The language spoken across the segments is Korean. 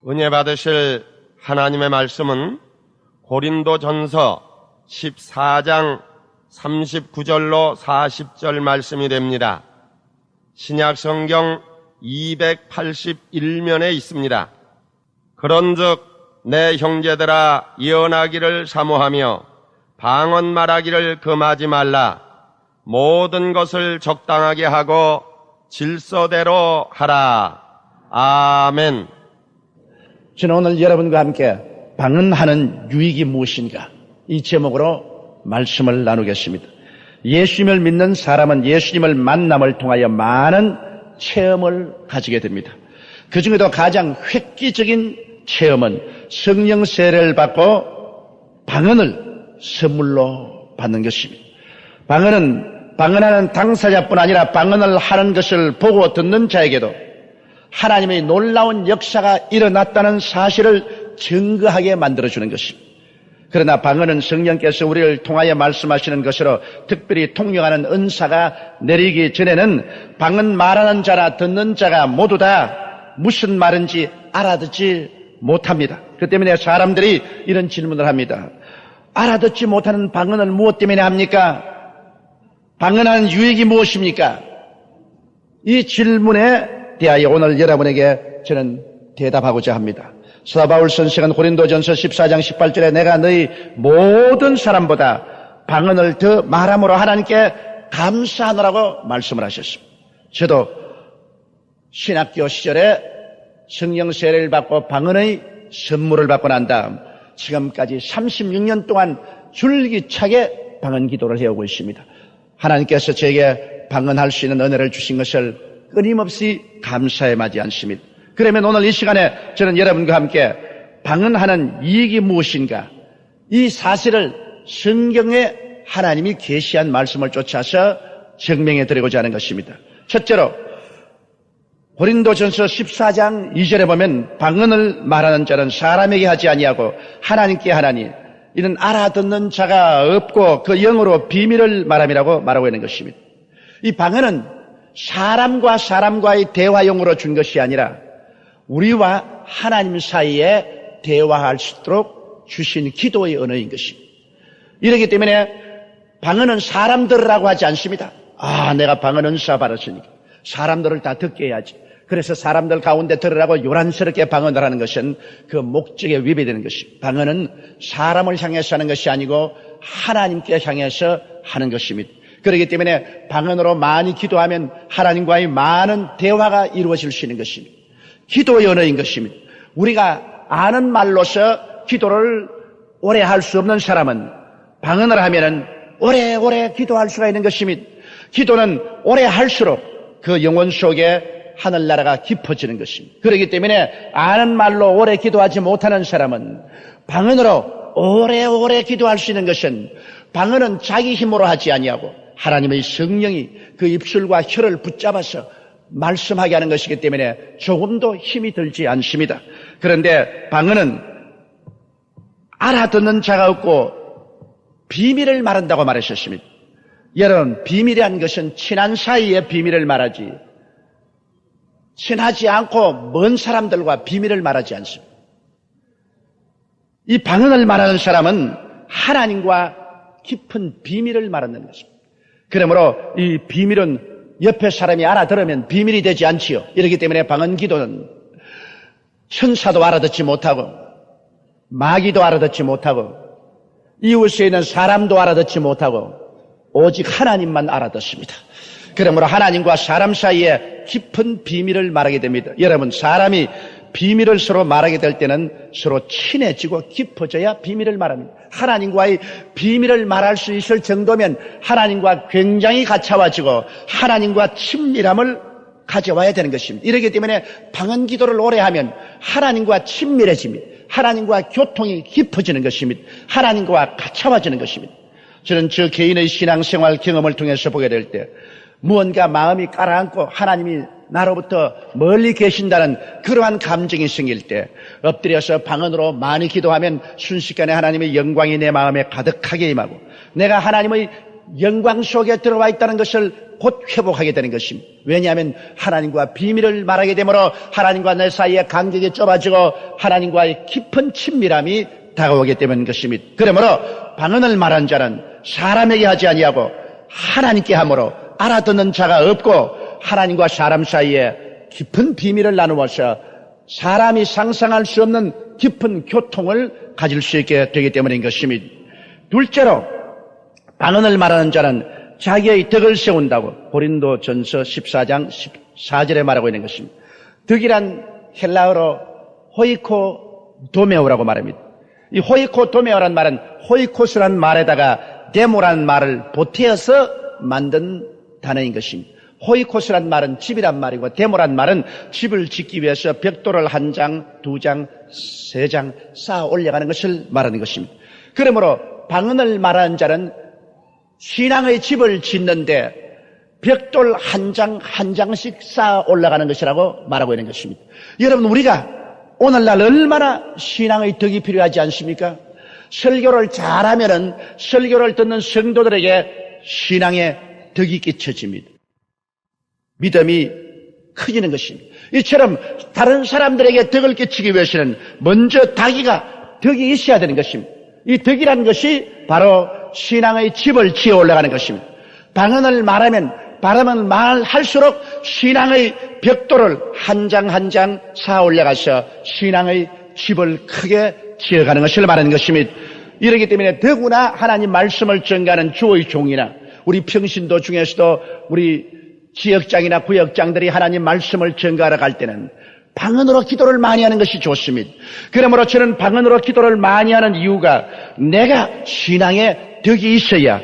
은혜 받으실 하나님의 말씀은 고린도전서 14장 39절로 40절 말씀이 됩니다. 신약성경 281면에 있습니다. 그런즉 내 형제들아 예언하기를 사모하며 방언 말하기를 금하지 말라. 모든 것을 적당하게 하고 질서대로 하라. 아멘. 저는 오늘 여러분과 함께 방언하는 유익이 무엇인가, 이 제목으로 말씀을 나누겠습니다. 예수님을 믿는 사람은 예수님을 만남을 통하여 많은 체험을 가지게 됩니다. 그 중에도 가장 획기적인 체험은 성령 세례를 받고 방언을 선물로 받는 것입니다. 방언은 방언하는 당사자뿐 아니라 방언을 하는 것을 보고 듣는 자에게도 하나님의 놀라운 역사가 일어났다는 사실을 증거하게 만들어주는 것입니다. 그러나 방언은 성령께서 우리를 통하여 말씀하시는 것으로 특별히 통역하는 은사가 내리기 전에는 방언 말하는 자나 듣는 자가 모두 다 무슨 말인지 알아듣지 못합니다. 그 때문에 사람들이 이런 질문을 합니다. 알아듣지 못하는 방언을 무엇 때문에 합니까? 방언하는 유익이 무엇입니까? 이 질문에 대하여 오늘 여러분에게 저는 대답하고자 합니다. 사도 바울 선생은 고린도전서 14장 18절에 내가 너희 모든 사람보다 방언을 더 말함으로 하나님께 감사하노라고 말씀을 하셨습니다. 저도 신학교 시절에 성령 세례를 받고 방언의 선물을 받고 난 다음 지금까지 36년 동안 줄기차게 방언 기도를 해오고 있습니다. 하나님께서 제게 방언할 수 있는 은혜를 주신 것을 끊임없이 감사에 맞이 않습니다. 그러면 오늘 이 시간에 저는 여러분과 함께 방언하는 이익이 무엇인가, 이 사실을 성경에 하나님이 계시한 말씀을 쫓아서 증명해 드리고자 하는 것입니다. 첫째로 고린도전서 14장 2절에 보면 방언을 말하는 자는 사람에게 하지 아니하고 하나님께 하나니 이는 알아듣는 자가 없고 그 영으로 비밀을 말함이라고 말하고 있는 것입니다. 이 방언은 사람과 사람과의 대화용으로 준 것이 아니라 우리와 하나님 사이에 대화할 수 있도록 주신 기도의 언어인 것입니다. 이렇기 때문에 방언은 사람들이라고 하지 않습니다. 내가 방언 은사 받았으니까 사람들을 다 듣게 해야지. 그래서 사람들 가운데 들으라고 요란스럽게 방언을 하는 것은 그 목적에 위배되는 것입니다. 방언은 사람을 향해서 하는 것이 아니고 하나님께 향해서 하는 것입니다. 그렇기 때문에 방언으로 많이 기도하면 하나님과의 많은 대화가 이루어질 수 있는 것입니다. 기도의 언어인 것입니다. 우리가 아는 말로서 기도를 오래 할 수 없는 사람은 방언을 하면은 오래오래 기도할 수가 있는 것입니다. 기도는 오래 할수록 그 영혼 속에 하늘나라가 깊어지는 것입니다. 그렇기 때문에 아는 말로 오래 기도하지 못하는 사람은 방언으로 오래오래 기도할 수 있는 것은 방언은 자기 힘으로 하지 아니하고 하나님의 성령이 그 입술과 혀를 붙잡아서 말씀하게 하는 것이기 때문에 조금도 힘이 들지 않습니다. 그런데 방언은 알아듣는 자가 없고 비밀을 말한다고 말하셨습니다. 여러분, 비밀이란 것은 친한 사이에 비밀을 말하지 친하지 않고 먼 사람들과 비밀을 말하지 않습니다. 이 방언을 말하는 사람은 하나님과 깊은 비밀을 말하는 것입니다. 그러므로 이 비밀은 옆에 사람이 알아들으면 비밀이 되지 않지요. 이렇기 때문에 방언 기도는 천사도 알아듣지 못하고 마귀도 알아듣지 못하고 이웃에 있는 사람도 알아듣지 못하고 오직 하나님만 알아듣습니다. 그러므로 하나님과 사람 사이에 깊은 비밀을 말하게 됩니다. 여러분, 사람이 비밀을 서로 말하게 될 때는 서로 친해지고 깊어져야 비밀을 말합니다. 하나님과의 비밀을 말할 수 있을 정도면 하나님과 굉장히 가까워지고 하나님과 친밀함을 가져와야 되는 것입니다. 이렇기 때문에 방언 기도를 오래 하면 하나님과 친밀해집니다. 하나님과 교통이 깊어지는 것입니다. 하나님과 가까워지는 것입니다. 저는 저 개인의 신앙생활 경험을 통해서 보게 될 때 무언가 마음이 가라앉고 하나님이 나로부터 멀리 계신다는 그러한 감정이 생길 때 엎드려서 방언으로 많이 기도하면 순식간에 하나님의 영광이 내 마음에 가득하게 임하고 내가 하나님의 영광 속에 들어와 있다는 것을 곧 회복하게 되는 것입니다. 왜냐하면 하나님과 비밀을 말하게 되므로 하나님과 내 사이의 간격이 좁아지고 하나님과의 깊은 친밀함이 다가오게 되는 것입니다. 그러므로 방언을 말한 자는 사람에게 하지 아니하고 하나님께 함으로 알아듣는 자가 없고 하나님과 사람 사이에 깊은 비밀을 나누어서 사람이 상상할 수 없는 깊은 교통을 가질 수 있게 되기 때문인 것입니다. 둘째로 방언을 말하는 자는 자기의 덕을 세운다고 고린도전서 14장 14절에 말하고 있는 것입니다. 덕이란 헬라어로 호이코도메오라고 말합니다. 이 호이코도메오란 말은 호이코스란 말에다가 데모란 말을 보태어서 만든 단어인 것입니다. 호이코스란 말은 집이란 말이고 데모란 말은 집을 짓기 위해서 벽돌을 한 장, 두 장, 세 장 쌓아 올려가는 것을 말하는 것입니다. 그러므로 방언을 말하는 자는 신앙의 집을 짓는데 벽돌 한 장 한 장씩 쌓아 올라가는 것이라고 말하고 있는 것입니다. 여러분, 우리가 오늘날 얼마나 신앙의 덕이 필요하지 않습니까? 설교를 잘하면은 설교를 듣는 성도들에게 신앙의 덕이 끼쳐집니다. 믿음이 커지는 것입니다. 이처럼 다른 사람들에게 덕을 끼치기 위해서는 먼저 자기가 덕이 있어야 되는 것입니다. 이 덕이라는 것이 바로 신앙의 집을 지어 올라가는 것입니다. 방언을 말하면 바람은 말할수록 신앙의 벽돌을 한 장 한 장 쌓아 올라가서 신앙의 집을 크게 지어가는 것을 말하는 것입니다. 이러기 때문에 더구나 하나님 말씀을 전가하는 주의 종이나 우리 평신도 중에서도 우리 지역장이나 구역장들이 하나님 말씀을 전가하러 갈 때는 방언으로 기도를 많이 하는 것이 좋습니다. 그러므로 저는 방언으로 기도를 많이 하는 이유가 내가 신앙에 덕이 있어야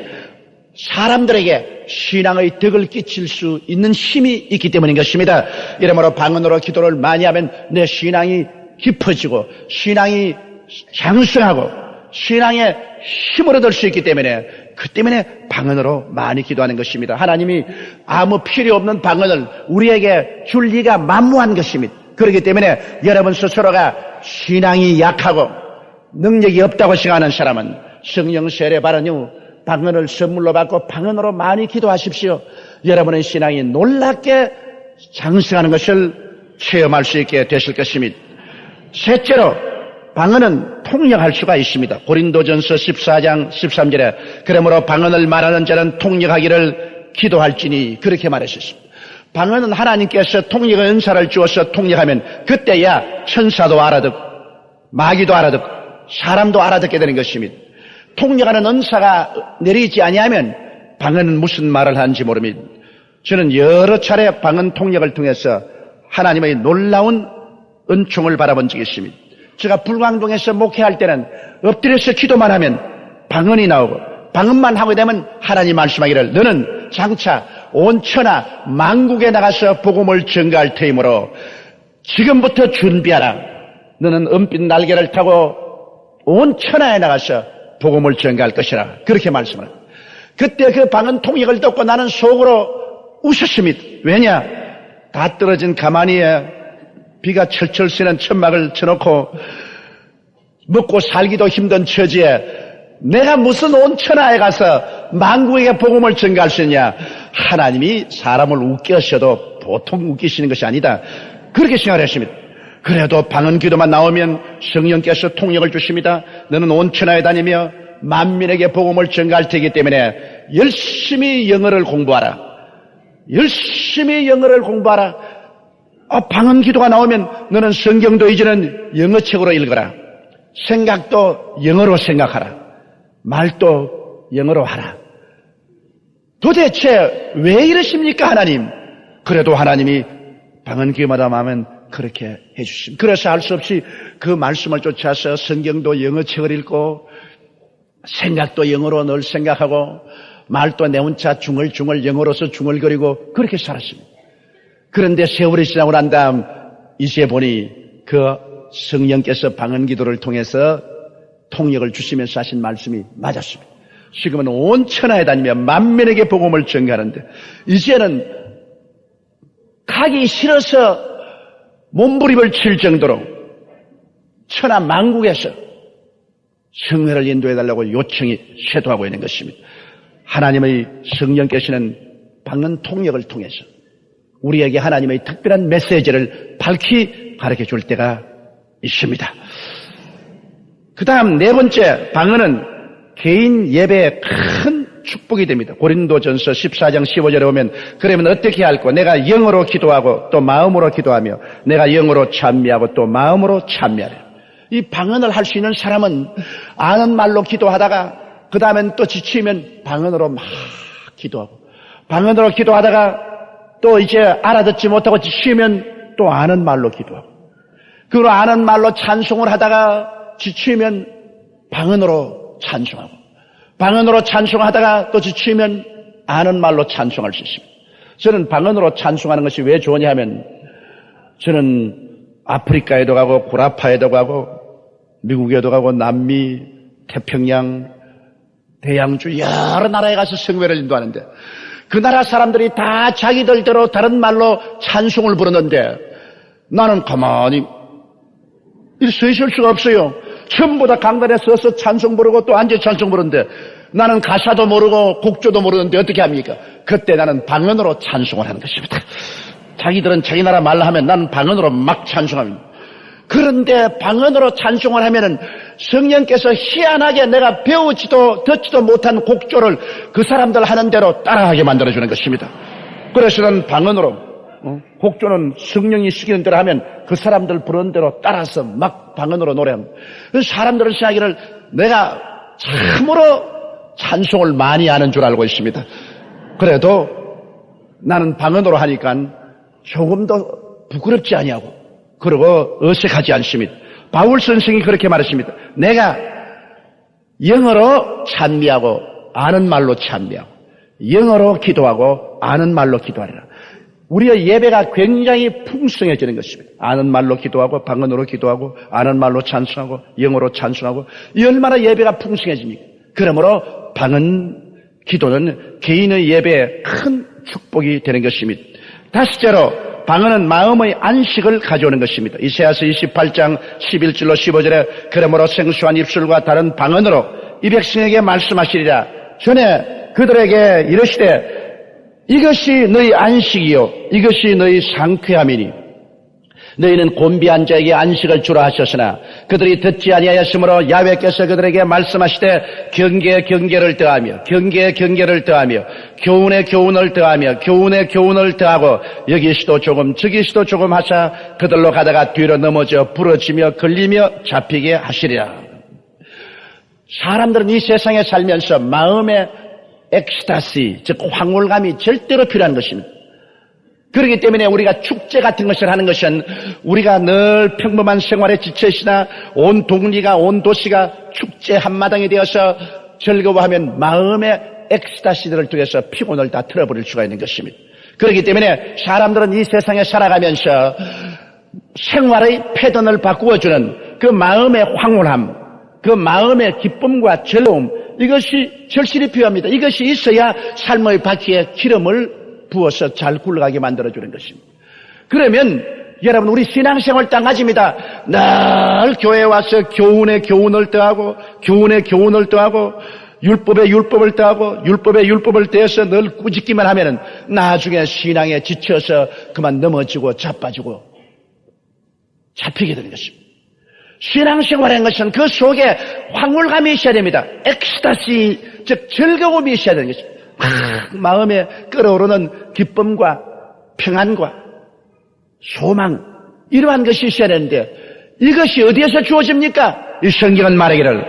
사람들에게 신앙의 덕을 끼칠 수 있는 힘이 있기 때문인 것입니다. 이러므로 방언으로 기도를 많이 하면 내 신앙이 깊어지고 신앙이 장성하고 신앙에 힘을 얻을 수 있기 때문에 그 때문에 방언으로 많이 기도하는 것입니다. 하나님이 아무 필요 없는 방언을 우리에게 줄 리가 만무한 것입니다. 그렇기 때문에 여러분 스스로가 신앙이 약하고 능력이 없다고 생각하는 사람은 성령 세례 받은 후 방언을 선물로 받고 방언으로 많이 기도하십시오. 여러분의 신앙이 놀랍게 장성하는 것을 체험할 수 있게 되실 것입니다. 셋째로 방언은 통역할 수가 있습니다. 고린도전서 14장 13절에 그러므로 방언을 말하는 자는 통역하기를 기도할지니 그렇게 말하셨습니다. 방언은 하나님께서 통역의 은사를 주어서 통역하면 그때야 천사도 알아듣고 마귀도 알아듣고 사람도 알아듣게 되는 것입니다. 통역하는 은사가 내리지 아니하면 방언은 무슨 말을 하는지 모릅니다. 저는 여러 차례 방언 통역을 통해서 하나님의 놀라운 은총을 바라본 적이 있습니다. 제가 불광동에서 목회할 때는 엎드려서 기도만 하면 방언이 나오고 방언만 하게 되면 하나님 말씀하기를 너는 장차 온 천하 만국에 나가서 복음을 전가할 터이므로 지금부터 준비하라. 너는 은빛 날개를 타고 온 천하에 나가서 복음을 전가할 것이라. 그렇게 말씀을 합니다. 그때 그 방언 통역을 듣고 나는 속으로 웃었습니다. 왜냐? 다 떨어진 가마니에 비가 철철 새는 천막을 쳐놓고 먹고 살기도 힘든 처지에 내가 무슨 온 천하에 가서 만국에게 복음을 전가할 수 있냐. 하나님이 사람을 웃게 하셔도 보통 웃기시는 것이 아니다. 그렇게 생각을 했습니다. 그래도 방언 기도만 나오면 성령께서 통역을 주십니다. 너는 온 천하에 다니며 만민에게 복음을 전가할 테기 때문에 열심히 영어를 공부하라. 열심히 영어를 공부하라. 방언 기도가 나오면 너는 성경도 이제는 영어책으로 읽어라. 생각도 영어로 생각하라. 말도 영어로 하라. 도대체 왜 이러십니까 하나님? 그래도 하나님이 방언 기도마다 하면 그렇게 해주십니다. 그래서 할 수 없이 그 말씀을 쫓아서 성경도 영어책을 읽고 생각도 영어로 늘 생각하고 말도 내 혼자 중얼중얼 영어로서 중얼거리고 그렇게 살았습니다. 그런데 세월이 지나고 난 다음 이제 보니 그 성령께서 방언 기도를 통해서 통역을 주시면서 하신 말씀이 맞았습니다. 지금은 온 천하에 다니며 만민에게 복음을 전가하는데 이제는 가기 싫어서 몸부림을 칠 정도로 천하 만국에서 성회를 인도해달라고 요청이 쇄도하고 있는 것입니다. 하나님의 성령께서는 방언 통역을 통해서 우리에게 하나님의 특별한 메시지를 밝히 가르쳐 줄 때가 있습니다. 그 다음 네 번째, 방언은 개인 예배의 큰 축복이 됩니다. 고린도전서 14장 15절에 보면 그러면 어떻게 할꼬? 내가 영어로 기도하고 또 마음으로 기도하며 내가 영어로 찬미하고 또 마음으로 찬미하려. 이 방언을 할 수 있는 사람은 아는 말로 기도하다가 그 다음엔 또 지치면 방언으로 막 기도하고 방언으로 기도하다가 또 이제 알아듣지 못하고 지치면 또 아는 말로 기도하고 그리고 아는 말로 찬송을 하다가 지치면 방언으로 찬송하고 방언으로 찬송하다가 또 지치면 아는 말로 찬송할 수 있습니다. 저는 방언으로 찬송하는 것이 왜 좋으냐 하면 저는 아프리카에도 가고 구라파에도 가고 미국에도 가고 남미, 태평양, 대양주 여러 나라에 가서 성회를 인도하는데 그 나라 사람들이 다 자기들대로 다른 말로 찬송을 부르는데 나는 가만히 서 있을 수가 없어요. 전부 다 강단에 서서 찬송 부르고 또 앉아 찬송 부르는데 나는 가사도 모르고 곡조도 모르는데 어떻게 합니까? 그때 나는 방언으로 찬송을 하는 것입니다. 자기들은 자기 나라 말로 하면 나는 방언으로 막 찬송합니다. 그런데 방언으로 찬송을 하면은 성령께서 희한하게 내가 배우지도 듣지도 못한 곡조를 그 사람들 하는 대로 따라하게 만들어주는 것입니다. 그래서 저는 방언으로 곡조는 성령이 시키는 대로 하면 그 사람들 부르는 대로 따라서 막 방언으로 노래합니다. 사람들은 생각하기를 내가 참으로 찬송을 많이 하는 줄 알고 있습니다. 그래도 나는 방언으로 하니까 조금 더 부끄럽지 아니하고 그리고 어색하지 않습니다. 바울 선생이 그렇게 말했습니다. 내가 영어로 찬미하고 아는 말로 찬미하고 영어로 기도하고 아는 말로 기도하리라. 우리의 예배가 굉장히 풍성해지는 것입니다. 아는 말로 기도하고 방언으로 기도하고 아는 말로 찬송하고 영어로 찬송하고 이 얼마나 예배가 풍성해집니까? 그러므로 방언 기도는 개인의 예배에 큰 축복이 되는 것입니다. 다섯째로 방언은 마음의 안식을 가져오는 것입니다. 이사야서 28장 11절로 15절에 그러므로 생수한 입술과 다른 방언으로 이 백성에게 말씀하시리라. 전에 그들에게 이르시되 이것이 너희 안식이요 이것이 너희 상쾌함이니 너희는 곤비한 자에게 안식을 주라 하셨으나 그들이 듣지 아니하였으므로 야훼께서 그들에게 말씀하시되 경계에 경계를 더하며 경계에 경계를 더하며 교훈에 교훈을 더하며 교훈에 교훈을 더하고 여기시도 조금 저기시도 조금 하사 그들로 가다가 뒤로 넘어져 부러지며 걸리며 잡히게 하시리라. 사람들은 이 세상에 살면서 마음의 엑스타시, 즉 황홀감이 절대로 필요한 것입니다. 그렇기 때문에 우리가 축제 같은 것을 하는 것은 우리가 늘 평범한 생활에 지쳐있으나 온 동리가 온 도시가 축제 한마당이 되어서 즐거워하면 마음의 엑스타시들을 통해서 피곤을 다 틀어버릴 수가 있는 것입니다. 그렇기 때문에 사람들은 이 세상에 살아가면서 생활의 패턴을 바꾸어주는 그 마음의 황홀함, 그 마음의 기쁨과 즐거움, 이것이 절실히 필요합니다. 이것이 있어야 삶의 바퀴에 기름을 부어서 잘 굴러가게 만들어주는 것입니다. 그러면 여러분 우리 신앙생활 땅가집니다. 늘 교회에 와서 교훈에 교훈을 더하고 교훈에 교훈을 더하고 율법에 율법을 더하고 율법에 율법을 더해서 늘 꾸짖기만 하면은 나중에 신앙에 지쳐서 그만 넘어지고 자빠지고 잡히게 되는 것입니다. 신앙생활하는 것은 그 속에 황홀감이 있어야 됩니다. 엑스타시, 즉 즐거움이 있어야 되는 것입니다. 마음에 끓어오르는 기쁨과 평안과 소망, 이러한 것이 있어야 되는데 이것이 어디에서 주어집니까? 이 성경은 말하기를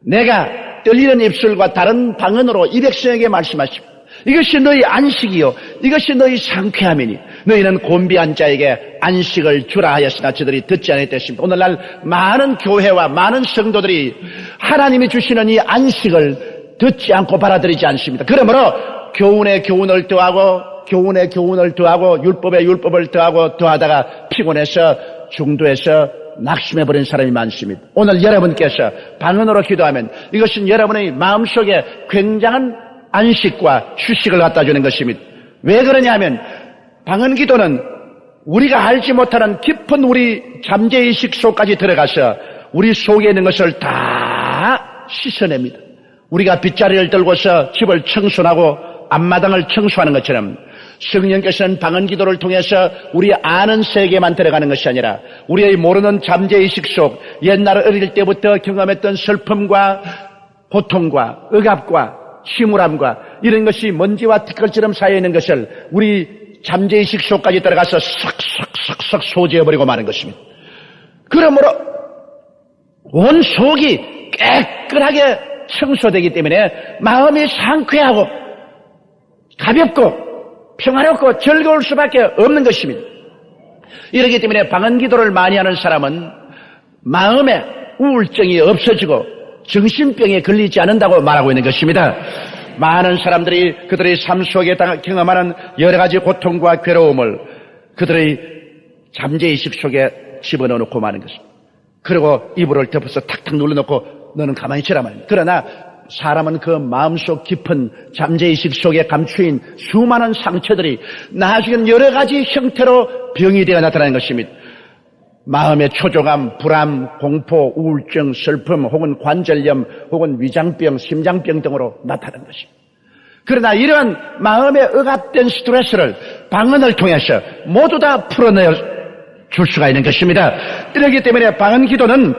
내가 떨리는 입술과 다른 방언으로 이 백성에게 말씀하시고 이것이 너희 안식이요 이것이 너희 상쾌함이니 너희는 곤비한 자에게 안식을 주라 하였으나 저들이 듣지 않았습니다. 오늘날 많은 교회와 많은 성도들이 하나님이 주시는 이 안식을 듣지 않고 받아들이지 않습니다. 그러므로 교훈에 교훈을 더하고 교훈에 교훈을 더하고 율법에 율법을 더하다가 피곤해서 중도에서 낙심해버린 사람이 많습니다. 오늘 여러분께서 방언으로 기도하면 이것은 여러분의 마음속에 굉장한 안식과 휴식을 갖다 주는 것입니다. 왜 그러냐 하면 방언 기도는 우리가 알지 못하는 깊은 우리 잠재의식 속까지 들어가서 우리 속에 있는 것을 다 씻어냅니다. 우리가 빗자리를 들고서 집을 청소하고 앞마당을 청소하는 것처럼 성령께서는 방언 기도를 통해서 우리 아는 세계만 들어가는 것이 아니라 우리의 모르는 잠재의식 속 옛날 어릴 때부터 경험했던 슬픔과 고통과 억압과 침울함과 이런 것이 먼지와 티끌처럼 쌓여있는 것을 우리 잠재의식 속까지 들어가서 싹싹싹싹 소지해버리고 마는 것입니다. 그러므로 온 속이 깨끗하게 청소되기 때문에 마음이 상쾌하고 가볍고 평화롭고 즐거울 수밖에 없는 것입니다. 이렇기 때문에 방언 기도를 많이 하는 사람은 마음에 우울증이 없어지고 정신병에 걸리지 않는다고 말하고 있는 것입니다. 많은 사람들이 그들의 삶 속에 경험하는 여러 가지 고통과 괴로움을 그들의 잠재의식 속에 집어넣고 마는 것입니다. 그리고 이불을 덮어서 탁탁 눌러놓고 너는 가만히 있으라 말입니다. 그러나 사람은 그 마음속 깊은 잠재의식 속에 감추인 수많은 상처들이 나중엔 여러 가지 형태로 병이 되어 나타나는 것입니다. 마음의 초조감, 불안, 공포, 우울증, 슬픔, 혹은 관절염, 혹은 위장병, 심장병 등으로 나타나는 것입니다. 그러나 이러한 마음에 억압된 스트레스를 방언을 통해서 모두 다 풀어내어 줄 수가 있는 것입니다. 이렇기 때문에 방언 기도는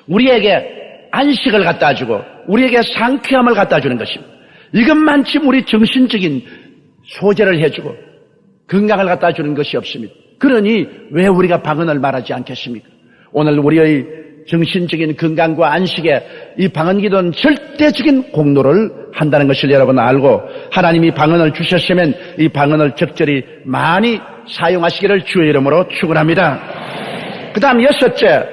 우리에게 안식을 갖다 주고 우리에게 상쾌함을 갖다 주는 것입니다. 이것만큼 우리 정신적인 소재를 해주고 건강을 갖다 주는 것이 없습니다. 그러니 왜 우리가 방언을 말하지 않겠습니까? 오늘 우리의 정신적인 건강과 안식에 이 방언 기도는 절대적인 공로를 한다는 것을 여러분 알고 하나님이 방언을 주셨으면 이 방언을 적절히 많이 사용하시기를 주의 이름으로 축원합니다. 그 다음 여섯째,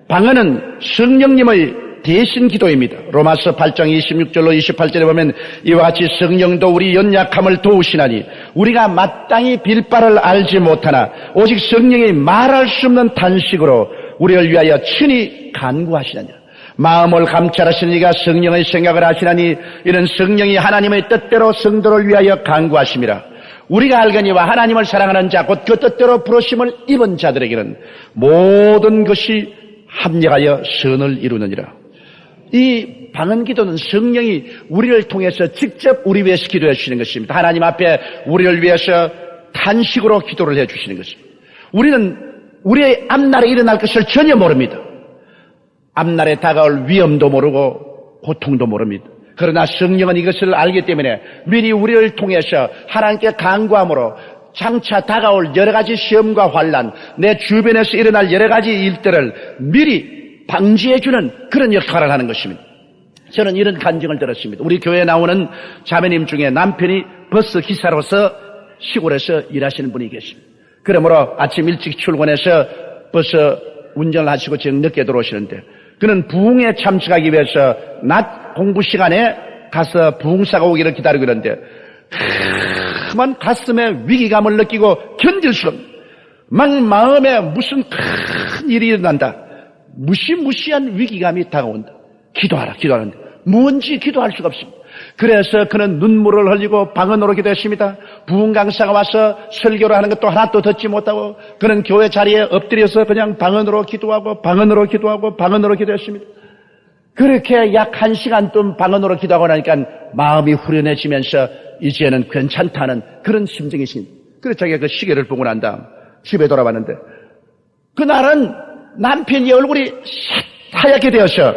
방언은 성령님의 대신 기도입니다. 로마서 8장 26절로 28절에 보면 이와 같이 성령도 우리 연약함을 도우시나니 우리가 마땅히 빌 바를 알지 못하나 오직 성령이 말할 수 없는 탄식으로 우리를 위하여 친히 간구하시느냐. 마음을 감찰하시는 이가 성령의 생각을 하시나니 이는 성령이 하나님의 뜻대로 성도를 위하여 간구하심이라. 우리가 알거니와 하나님을 사랑하는 자 곧 그 뜻대로 부르심을 입은 자들에게는 모든 것이 합력하여 선을 이루느니라. 이 방언 기도는 성령이 우리를 통해서 직접 우리 위해서 기도해 주시는 것입니다. 하나님 앞에 우리를 위해서 탄식으로 기도를 해 주시는 것입니다. 우리는 우리의 앞날에 일어날 것을 전혀 모릅니다. 앞날에 다가올 위험도 모르고 고통도 모릅니다. 그러나 성령은 이것을 알기 때문에 미리 우리를 통해서 하나님께 간구함으로 장차 다가올 여러 가지 시험과 환난, 내 주변에서 일어날 여러 가지 일들을 미리 방지해주는 그런 역할을 하는 것입니다. 저는 이런 간증을 들었습니다. 우리 교회에 나오는 자매님 중에 남편이 버스 기사로서 시골에서 일하시는 분이 계십니다. 그러므로 아침 일찍 출근해서 버스 운전을 하시고 저녁 늦게 들어오시는데 그는 부흥에 참석하기 위해서 낮 공부 시간에 가서 부흥사가 오기를 기다리고 있는데 큰 가슴에 위기감을 느끼고 견딜 수 없는 막 마음에 무슨 큰 일이 일어난다. 무시무시한 위기감이 다가온다. 기도하는데 뭔지 기도할 수가 없습니다. 그래서 그는 눈물을 흘리고 방언으로 기도했습니다. 부흥 강사가 와서 설교를 하는 것도 하나도 듣지 못하고 그는 교회 자리에 엎드려서 그냥 방언으로 기도하고 방언으로 기도하고 방언으로 기도했습니다. 그렇게 약 1시간 동안 방언으로 기도하고 나니까 마음이 후련해지면서 이제는 괜찮다는 그런 심정이십니다. 그래서 자기가 그 시계를 보고 난 다음 집에 돌아왔는데 그날은 남편이 얼굴이 하얗게 되어서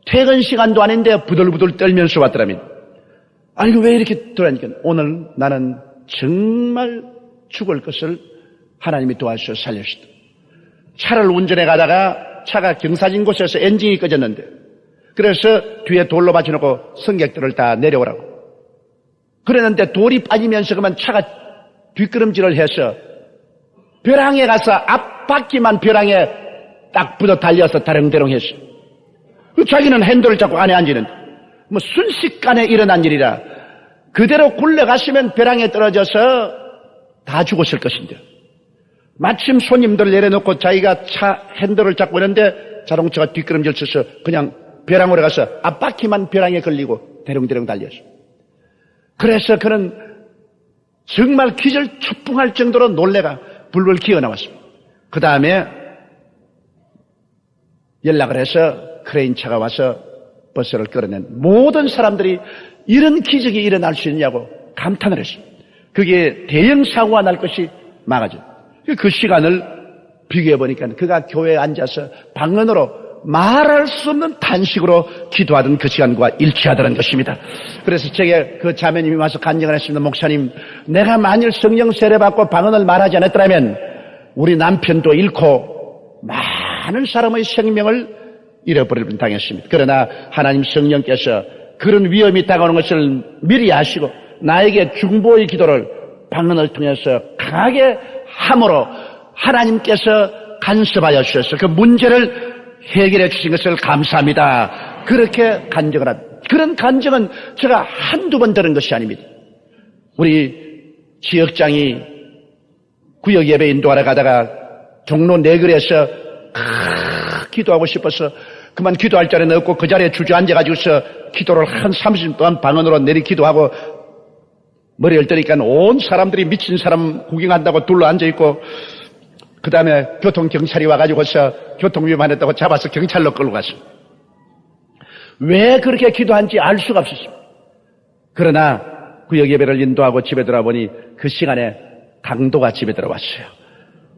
퇴근 시간도 아닌데 부들부들 떨면서 왔더랍니다. 아니 왜 이렇게 돌아니까 오늘 나는 정말 죽을 것을 하나님이 도와주셔 살려주시다. 차를 운전해 가다가 차가 경사진 곳에서 엔진이 꺼졌는데 그래서 뒤에 돌로 받쳐놓고 승객들을 다 내려오라고 그랬는데 돌이 빠지면서 그만 차가 뒷걸음질을 해서 벼랑에 가서 앞바퀴만 벼랑에 딱 붙어 달려서 다렁다렁 했어요. 자기는 핸들을 잡고 안에 앉으는데 뭐 순식간에 일어난 일이라 그대로 굴러갔으면 벼랑에 떨어져서 다 죽었을 것인데 마침 손님들 내려놓고 자기가 차 핸들을 잡고 있는데 자동차가 뒷걸음질 쳐서 그냥 벼랑으로 가서 앞바퀴만 벼랑에 걸리고 대롱대롱 달렸어. 그래서 그는 정말 기절초풍할 정도로 놀래가 불불 기어나왔습니다. 그 다음에 연락을 해서 크레인 차가 와서 버스를 끌어낸 모든 사람들이 이런 기적이 일어날 수 있냐고 감탄을 했습니다. 그게 대형 사고가 날 것이 막아져. 그 시간을 비교해 보니까 그가 교회에 앉아서 방언으로 말할 수 없는 단식으로 기도하던 그 시간과 일치하더라는 것입니다. 그래서 제게 그 자매님이 와서 간증을 했습니다. 목사님, 내가 만일 성령 세례받고 방언을 말하지 않았더라면 우리 남편도 잃고 많은 사람의 생명을 잃어버릴 당했습니다. 그러나 하나님 성령께서 그런 위험이 다가오는 것을 미리 아시고 나에게 중보의 기도를 방언을 통해서 강하게 함으로 하나님께서 간섭하여 주셔서 그 문제를 해결해 주신 것을 감사합니다. 그렇게 간증을 합니다. 그런 간증은 제가 한두 번 들은 것이 아닙니다. 우리 지역장이 구역 예배 인도하러 가다가 종로 내거리에서 기도하고 싶어서 그만 기도할 자리는 없고 그 자리에 주저앉아가지고서 기도를 한 30분 동안 방언으로 내리 기도하고 머리를 뜨니까 온 사람들이 미친 사람 구경한다고 둘러 앉아있고 그 다음에 교통경찰이 와가지고서 교통위반했다고 잡아서 경찰로 끌고 갔습니다. 왜 그렇게 기도한지 알 수가 없었습니다. 그러나 구역 예배를 인도하고 집에 들어보니 그 시간에 강도가 집에 들어왔어요.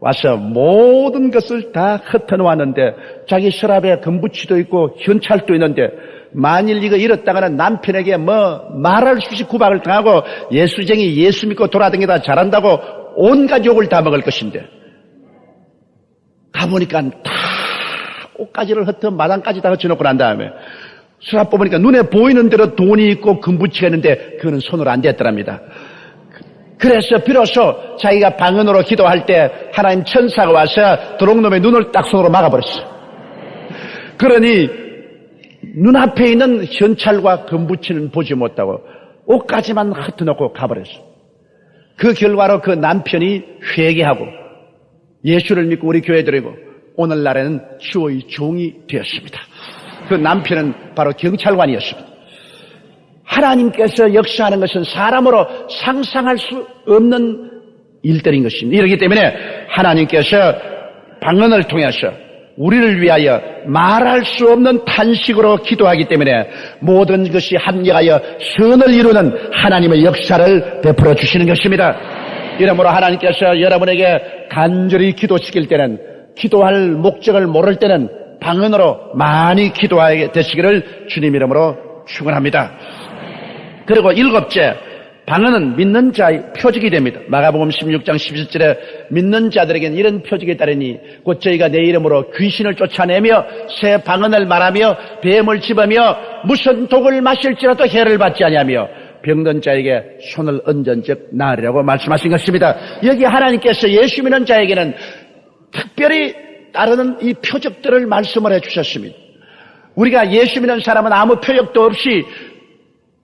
와서 모든 것을 다 흩어놓았는데 자기 서랍에 금부치도 있고 현찰도 있는데 만일 이거 잃었다가는 남편에게 말할 수 없이 구박을 당하고 예수쟁이 예수 믿고 돌아다니다 잘한다고 온갖 욕을 다 먹을 것인데 가보니까 다 옷가지를 흩어 마당까지 다 흩어놓고 난 다음에 서랍 뽑으니까 눈에 보이는 대로 돈이 있고 금부치가 있는데 그거는 손으로 안 댔더랍니다. 그래서 비로소 자기가 방언으로 기도할 때 하나님 천사가 와서 도둑놈의 눈을 딱 손으로 막아버렸어. 그러니 눈앞에 있는 현찰과 금부치는 보지 못하고 옷까지만 흩어놓고 가버렸어. 그 결과로 그 남편이 회개하고 예수를 믿고 우리 교회에 들어오고 오늘날에는 주의 종이 되었습니다. 그 남편은 바로 경찰관이었습니다. 하나님께서 역사하는 것은 사람으로 상상할 수 없는 일들인 것입니다. 이렇기 때문에 하나님께서 방언을 통해서 우리를 위하여 말할 수 없는 탄식으로 기도하기 때문에 모든 것이 합력하여 선을 이루는 하나님의 역사를 베풀어 주시는 것입니다. 이러므로 하나님께서 여러분에게 간절히 기도시킬 때는 기도할 목적을 모를 때는 방언으로 많이 기도하게 되시기를 주님 이름으로 축원합니다. 그리고 일곱째, 방언은 믿는 자의 표적이 됩니다. 마가복음 16장 11절에 믿는 자들에게는 이런 표적이 따르니 곧 저희가 내 이름으로 귀신을 쫓아내며 새 방언을 말하며 뱀을 집으며 무슨 독을 마실지라도 해를 받지 아니하며 병든 자에게 손을 얹은 즉 나으리라고 말씀하신 것입니다. 여기 하나님께서 예수 믿는 자에게는 특별히 따르는 이 표적들을 말씀을 해주셨습니다. 우리가 예수 믿는 사람은 아무 표적도 없이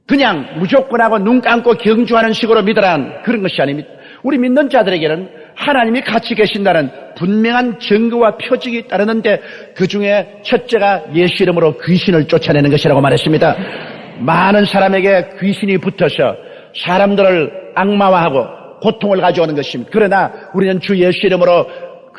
그냥 무조건하고 눈 감고 경주하는 식으로 믿으라는 그런 것이 아닙니다. 우리 믿는 자들에게는 하나님이 같이 계신다는 분명한 증거와 표적이 따르는데 그 중에 첫째가 예수 이름으로 귀신을 쫓아내는 것이라고 말했습니다. 많은 사람에게 귀신이 붙어서 사람들을 악마화하고 고통을 가져오는 것입니다. 그러나 우리는 주 예수 이름으로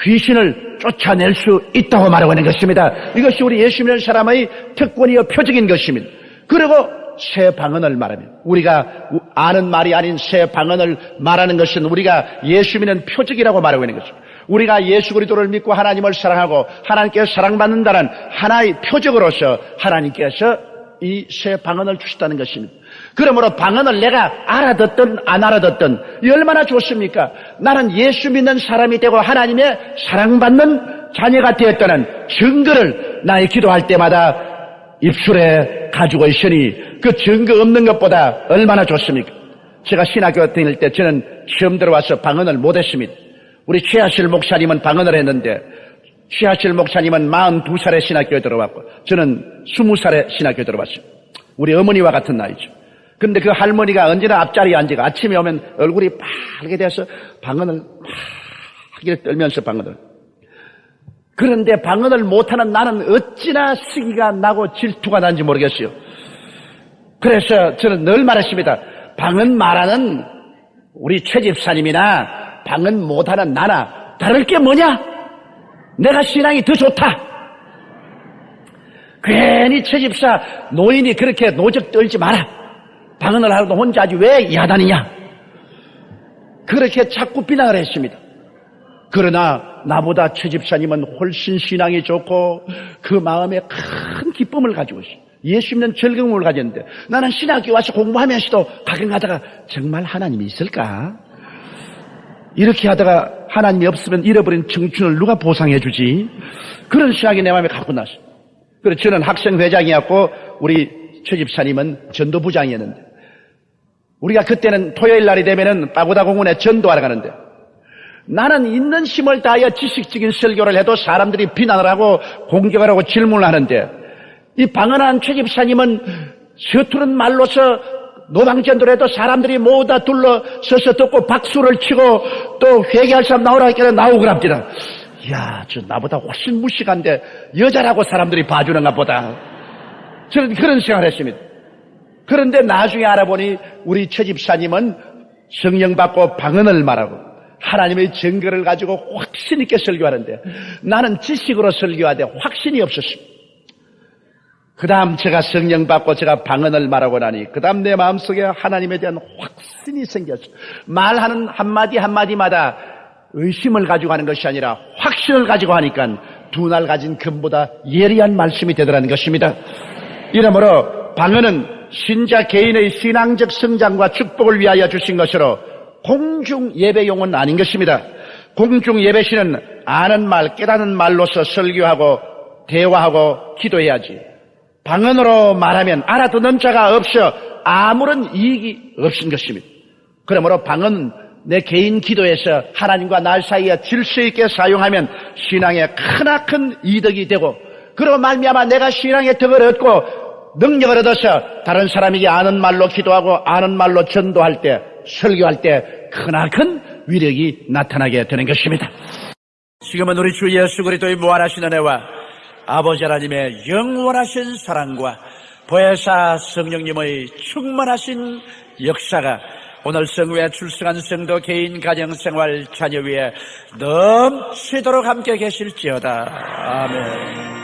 귀신을 쫓아낼 수 있다고 말하고 있는 것입니다. 이것이 우리 예수 믿는 사람의 특권이요 표적인 것입니다. 그리고 새 방언을 말하면 우리가 아는 말이 아닌 새 방언을 말하는 것은 우리가 예수 믿는 표적이라고 말하고 있는 것입니다. 우리가 예수 그리스도를 믿고 하나님을 사랑하고 하나님께서 사랑받는다는 하나의 표적으로서 하나님께서 이 새 방언을 주셨다는 것입니다. 그러므로 방언을 내가 알아듣든 안 알아듣든 이 얼마나 좋습니까? 나는 예수 믿는 사람이 되고 하나님의 사랑받는 자녀가 되었다는 증거를 나의 기도할 때마다 입술에 가지고 있으니 그 증거 없는 것보다 얼마나 좋습니까? 제가 신학교 다닐 때 저는 처음 들어와서 방언을 못했습니다. 우리 최하실 목사님은 방언을 했는데 최하실 목사님은 42살에 신학교에 들어왔고 저는 20살에 신학교에 들어왔어요. 우리 어머니와 같은 나이죠. 근데 그 할머니가 언제나 앞자리에 앉아가 아침에 오면 얼굴이 빨개 돼서 방언을 막 떨면서 방언을. 그런데 방언을 못하는 나는 어찌나 시기가 나고 질투가 나는지 모르겠어요. 그래서 저는 늘 말했습니다. 방언 말하는 우리 최 집사님이나 방언 못하는 나나 다를 게 뭐냐? 내가 신앙이 더 좋다. 괜히 처집사 노인이 그렇게 노적 떨지 마라. 방언을 하고도 혼자 하지 왜 야단이냐. 그렇게 자꾸 비난을 했습니다. 그러나 나보다 처집사님은 훨씬 신앙이 좋고 그 마음에 큰 기쁨을 가지고 있어요. 예수 믿는 즐거움을 가졌는데 나는 신학교 와서 공부하면서도 가끔 가다가 정말 하나님이 있을까? 이렇게 하다가 하나님이 없으면 잃어버린 청춘을 누가 보상해 주지? 그런 생각이 내 마음에 갖고 났어요. 그래서 저는 학생회장이었고 우리 최집사님은 전도부장이었는데 우리가 그때는 토요일 날이 되면은 빠고다 공원에 전도하러 가는데 나는 있는 힘을 다하여 지식적인 설교를 해도 사람들이 비난을 하고 공격을 하고 질문을 하는데 이 방언한 최집사님은 서투른 말로서 노방전도를 해도 사람들이 모두 다 둘러서서 듣고 박수를 치고 또 회개할 사람 나오라 하니까 나오고 그럽니다. 이야, 저 나보다 훨씬 무식한데 여자라고 사람들이 봐주는가 보다. 저는 그런 생각을 했습니다. 그런데 나중에 알아보니 우리 최집사님은 성령 받고 방언을 말하고 하나님의 증거를 가지고 확신 있게 설교하는데 나는 지식으로 설교하되 확신이 없었습니다. 그 다음 제가 성령 받고 제가 방언을 말하고 나니 그 다음 내 마음속에 하나님에 대한 확신이 생겼어요. 말하는 한마디 한마디마다 의심을 가지고 하는 것이 아니라 확신을 가지고 하니까 두 날 가진 금보다 예리한 말씀이 되더라는 것입니다. 이러므로 방언은 신자 개인의 신앙적 성장과 축복을 위하여 주신 것으로 공중 예배용은 아닌 것입니다. 공중 예배시는 아는 말, 깨닫는 말로서 설교하고 대화하고 기도해야지. 방언으로 말하면 알아듣는 자가 없어 아무런 이익이 없은 것입니다. 그러므로 방언은 내 개인 기도에서 하나님과 날 사이에 질서 있게 사용하면 신앙에 크나큰 이득이 되고 그러고 말미암아 내가 신앙의 덕을 얻고 능력을 얻어서 다른 사람에게 아는 말로 기도하고 아는 말로 전도할 때 설교할 때 크나큰 위력이 나타나게 되는 것입니다. 지금은 우리 주 예수 그리스도의 무한하신 은혜와 아버지 하나님의 영원하신 사랑과 보혜사 성령님의 충만하신 역사가 오늘 성회에 출석한 성도 개인 가정생활 자녀 위에 넘치도록 함께 계실지어다. 아멘.